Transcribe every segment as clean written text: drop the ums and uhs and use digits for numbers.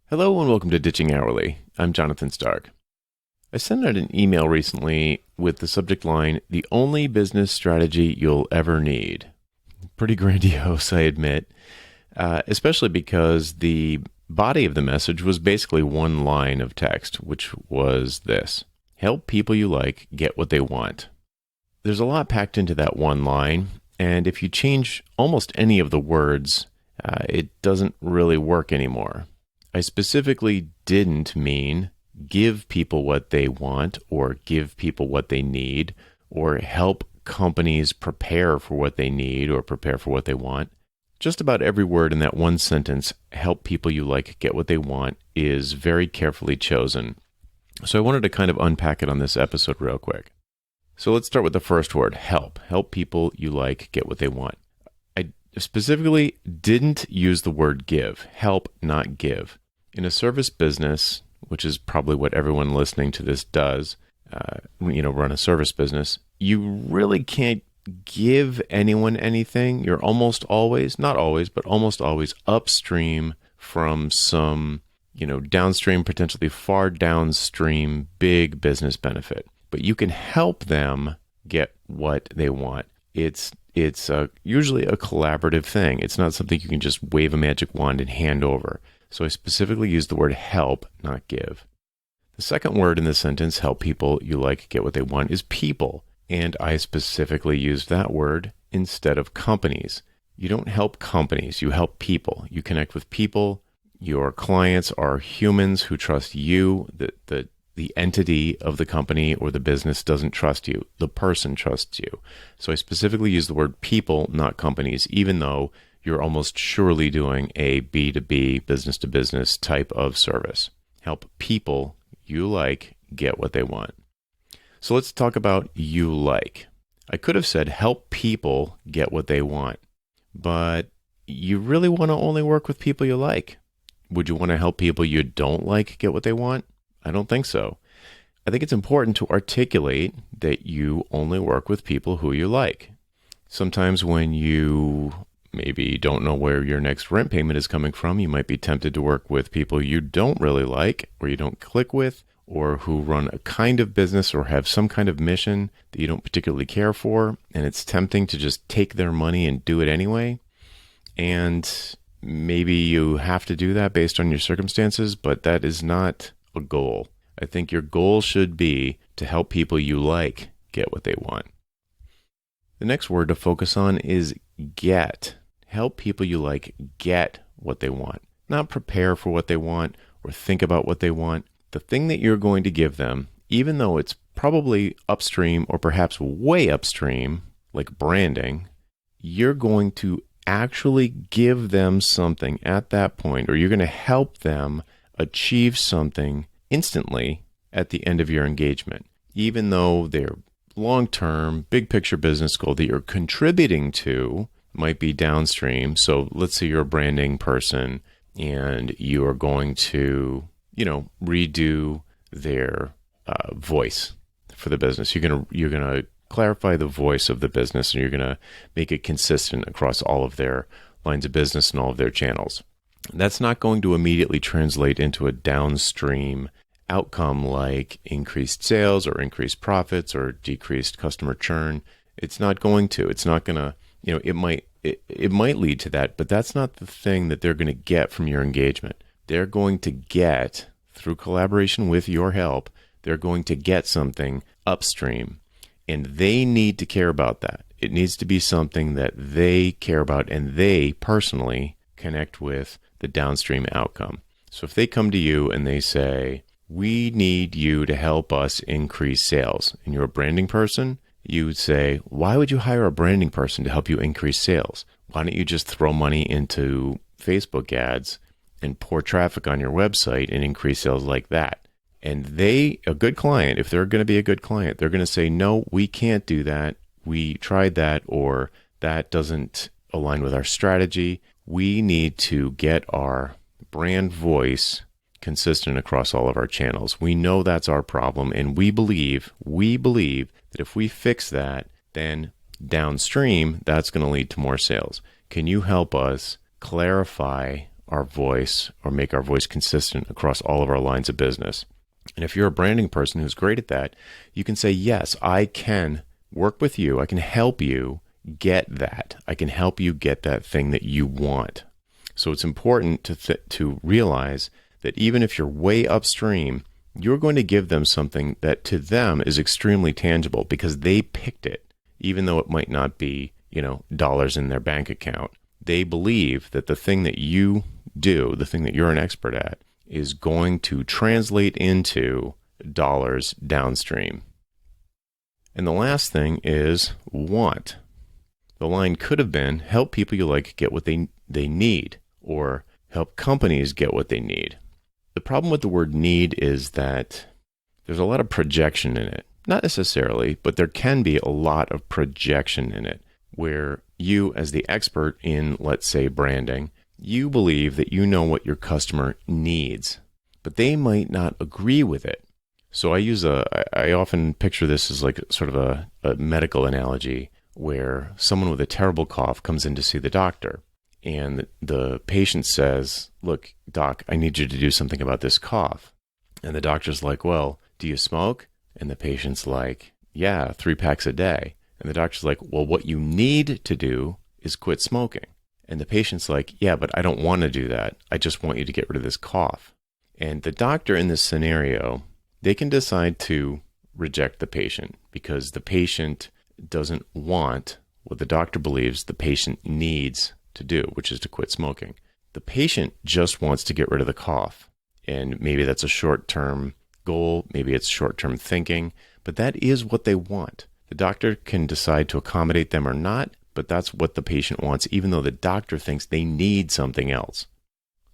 Hello and welcome to Ditching Hourly. I'm Jonathan Stark. I sent out an email recently with the subject line, "The only business strategy you'll ever need." Pretty grandiose, I admit, especially because the body of the message was basically one line of text, which was this: help people you like get what they want. There's a lot packed into that one line, and if you change almost any of the words, it doesn't really work anymore. I specifically didn't mean give people what they want or give people what they need or help companies prepare for what they need or prepare for what they want. Just about every word in that one sentence, help people you like get what they want, is very carefully chosen. So I wanted to kind of unpack it on this episode real quick. So let's start with the first word, help. Help people you like get what they want. I specifically didn't use the word give. Help, not give. In a service business, which is probably what everyone listening to this does, run a service business, you really can't give anyone anything. You're almost always, not always, but almost always upstream from some, downstream, potentially far downstream big business benefit. But you can help them get what they want. It's usually a collaborative thing. It's not something you can just wave a magic wand and hand over. So I specifically used the word help, not give. The second word in the sentence, help people you like get what they want, is people. And I specifically used that word instead of companies. You don't help companies, you help people. You connect with people. Your clients are humans who trust you. The entity of the company or the business doesn't trust you. The person trusts you. So I specifically use the word people, not companies, even though you're almost surely doing a B2B, business-to-business type of service. Help people you like get what they want. So let's talk about you like. I could have said help people get what they want, but you really want to only work with people you like. Would you want to help people you don't like get what they want? I don't think so. I think it's important to articulate that you only work with people who you like. Sometimes when you maybe don't know where your next rent payment is coming from, you might be tempted to work with people you don't really like or you don't click with, or who run a kind of business or have some kind of mission that you don't particularly care for, and it's tempting to just take their money and do it anyway. And maybe you have to do that based on your circumstances, but that is not a goal. I think your goal should be to help people you like get what they want. The next word to focus on is get. Help people you like get what they want. Not prepare for what they want or think about what they want. The thing that you're going to give them, even though it's probably upstream or perhaps way upstream, like branding, you're going to actually give them something at that point, or you're going to help them achieve something instantly at the end of your engagement, even though their long-term, big-picture business goal that you're contributing to might be downstream. So let's say you're a branding person and you are going to, redo their voice for the business. You're gonna clarify the voice of the business, and you're gonna make it consistent across all of their lines of business and all of their channels. That's not going to immediately translate into a downstream outcome like increased sales or increased profits or decreased customer churn. It's not going to. It's not going to, it might lead to that, but that's not the thing that they're going to get from your engagement. They're going to get, through collaboration with your help, they're going to get something upstream, and they need to care about that. It needs to be something that they care about and they personally connect with the downstream outcome. So if they come to you and they say, we need you to help us increase sales, and you're a branding person, you would say, why would you hire a branding person to help you increase sales? Why don't you just throw money into Facebook ads and pour traffic on your website and increase sales like that? And a good client, if they're going to be a good client, they're going to say, no, we can't do that. We tried that, or that doesn't align with our strategy. We need to get our brand voice consistent across all of our channels. We know that's our problem, and we believe that if we fix that, then downstream, that's going to lead to more sales. Can you help us clarify our voice or make our voice consistent across all of our lines of business. And if you're a branding person who's great at that, you can say, yes, I can work with you. I can help you get that. I can help you get that thing that you want. So it's important to realize that even if you're way upstream, you're going to give them something that to them is extremely tangible because they picked it, even though it might not be, dollars in their bank account. They believe that the thing that you do, the thing that you're an expert at, is going to translate into dollars downstream. And the last thing is want. The line could have been, help people you like get what they need, or help companies get what they need. The problem with the word need is that there's a lot of projection in it. Not necessarily, but there can be a lot of projection in it, where you, as the expert in, let's say, branding, you believe that you know what your customer needs, but they might not agree with it. So I often picture this as like sort of a medical analogy where someone with a terrible cough comes in to see the doctor. And the patient says, look, doc, I need you to do something about this cough. And the doctor's like, well, do you smoke? And the patient's like, yeah, 3 packs a day. And the doctor's like, well, what you need to do is quit smoking. And the patient's like, yeah, but I don't want to do that. I just want you to get rid of this cough. And the doctor in this scenario, they can decide to reject the patient because the patient doesn't want what the doctor believes the patient needs to do, which is to quit smoking. The patient just wants to get rid of the cough. And maybe that's a short-term goal, maybe it's short-term thinking, but that is what they want. The doctor can decide to accommodate them or not, but that's what the patient wants, even though the doctor thinks they need something else.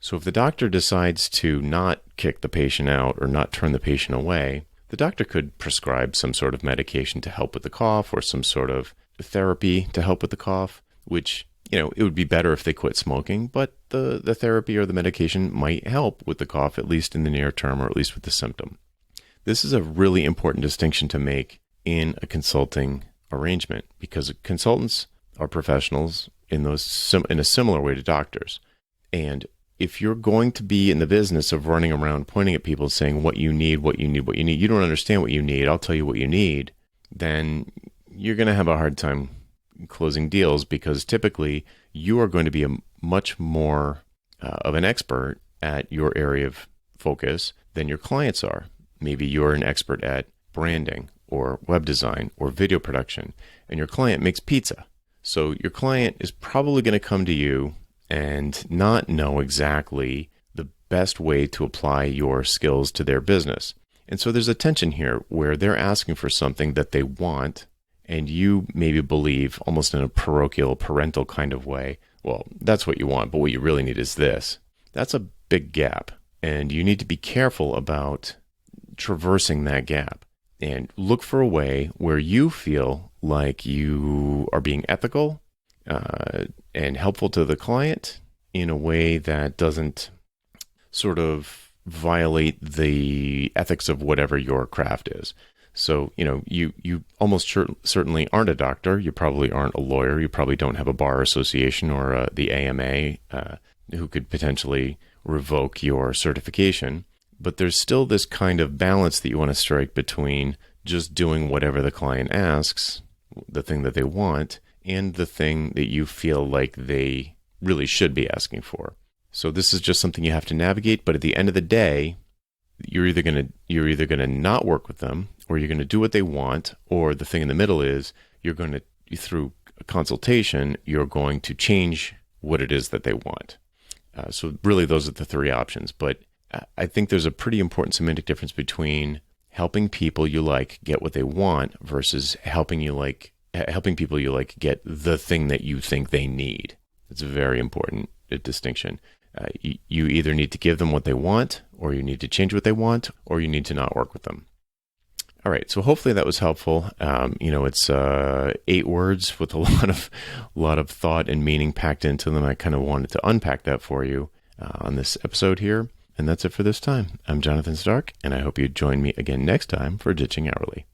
So if the doctor decides to not kick the patient out or not turn the patient away, the doctor could prescribe some sort of medication to help with the cough or some sort of therapy to help with the cough, which it would be better if they quit smoking, but the therapy or the medication might help with the cough, at least in the near term, or at least with the symptom. This is a really important distinction to make in a consulting arrangement because consultants are professionals in a similar way to doctors. And if you're going to be in the business of running around pointing at people saying what you need, you don't understand what you need, I'll tell you what you need, then you're going to have a hard time closing deals because typically you are going to be a much more of an expert at your area of focus than your clients are. Maybe you're an expert at branding or web design or video production, and your client makes pizza. So your client is probably going to come to you and not know exactly the best way to apply your skills to their business. And so there's a tension here where they're asking for something that they want, and you maybe believe almost in a parental kind of way, well, that's what you want, but what you really need is this. That's a big gap, and you need to be careful about traversing that gap and look for a way where you feel like you are being ethical and helpful to the client in a way that doesn't sort of violate the ethics of whatever your craft is. So, you almost certainly aren't a doctor. You probably aren't a lawyer. You probably don't have a bar association or the AMA who could potentially revoke your certification. But there's still this kind of balance that you want to strike between just doing whatever the client asks, the thing that they want, and the thing that you feel like they really should be asking for. So this is just something you have to navigate. But at the end of the day, you're either gonna not work with them, or you're gonna do what they want, or the thing in the middle is through a consultation, you're going to change what it is that they want. So really, those are the 3 options. But I think there's a pretty important semantic difference between helping people you like get what they want versus helping people you like get the thing that you think they need. It's a very important distinction. You either need to give them what they want, or you need to change what they want, or you need to not work with them. All right, so hopefully that was helpful. It's 8 words with a lot of thought and meaning packed into them. I kind of wanted to unpack that for you on this episode here. And that's it for this time. I'm Jonathan Stark, and I hope you join me again next time for Ditching Hourly.